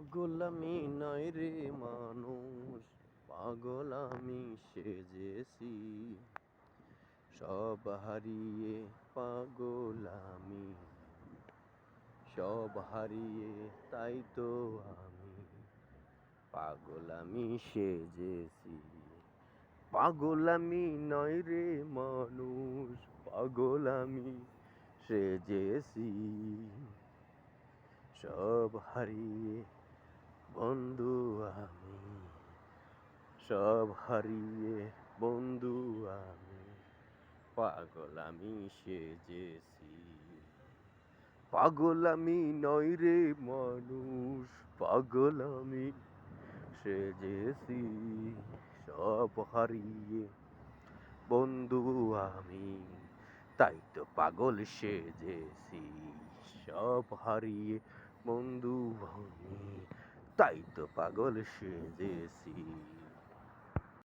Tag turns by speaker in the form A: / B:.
A: পাগল আমি নয় রে মানুষ, পাগল আমি সেজেছি। সব হারিয়ে পাগল আমি, সব হারিয়ে তাই তো আমি পাগল আমি সেজেছি। পাগল আমি নয় রে মানুষ, পাগল আমি সেজেছি। সব হারিয়ে বন্ধু আমি, সব হারিয়ে বন্ধু আমি পাগল আমি সেজেছি। পাগল আমি নয় রে মানুষ, পাগল আমি সেজেছি। সব হারিয়ে বন্ধু আমি, তাই তো পাগল সেজেছি। সব হারিয়ে বন্ধু আমি, তাই তো পাগল সেজেছি।